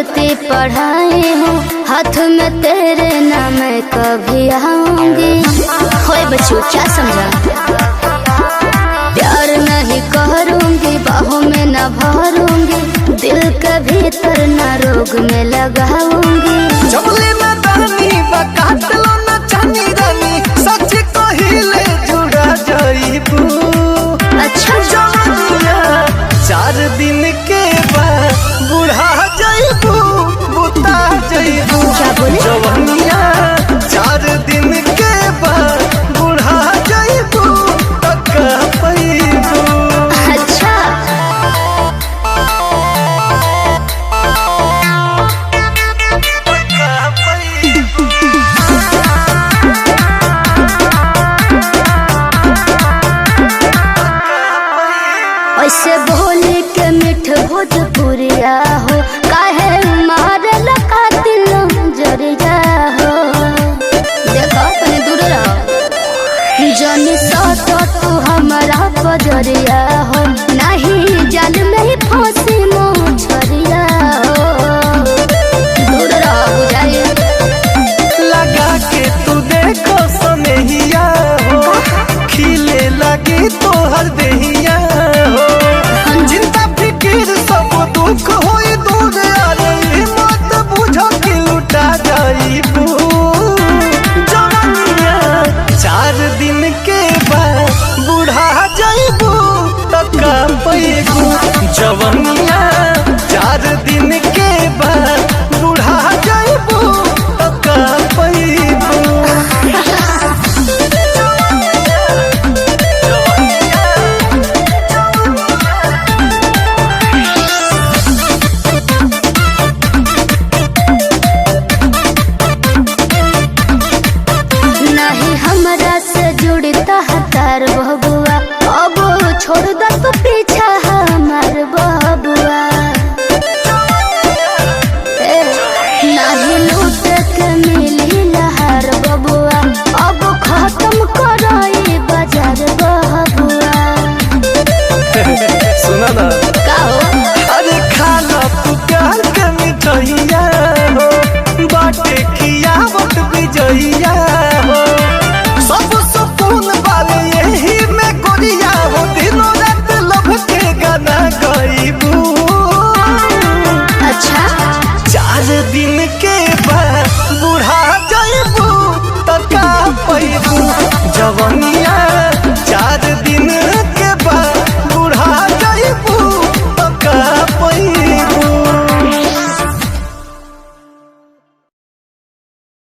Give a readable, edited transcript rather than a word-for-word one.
पढ़ती पढ़ाई हूँ, हाथ में तेरे नाम कभी आऊंगी। होए बच्चों क्या समझा, प्यार नहीं करूंगी, बाहों में न भरूंगी, दिल के भीतर न रोग में लगाऊंगी। जबले में दानी बकात लो न चानी रानी, सच कहिले जुड़ा जाइबू। अच्छा जवानिया 4 दिन के बाद बुढ़ा जाइबू, बुता जाइबू। क्या बोले? जवानिया 4 दिन के बाद बुढ़ा जाइबू, तका पैबू। अच्छा ऐसे बोले के मिठ भोजपुरिया हो, काहे मारे लगा दिल जरिया हो। देखो तनी दूर रहो, जनी सतो तू हमारा बजरिया हो, नहीं जाल में ही फांसी मोछरिया हो। दूर रहो बुझाइए, लगा के तू देखो सनहिया हो, खिले लगी तोहर देहिया हो। चिंता फिकिर सब दुख होई दूर, अरे मत बुझो कि लुटा जाइबू। जवानिया 4 दिन के बाद बुढ़ा जाइबू, तका पैबू। जवानिया 4 दिन के बाद बुढ़ा जाइबू, तका पैबू। नहीं हमरा से जुड़ता है तार बबुआ, अब छोड़ दो तो पीछे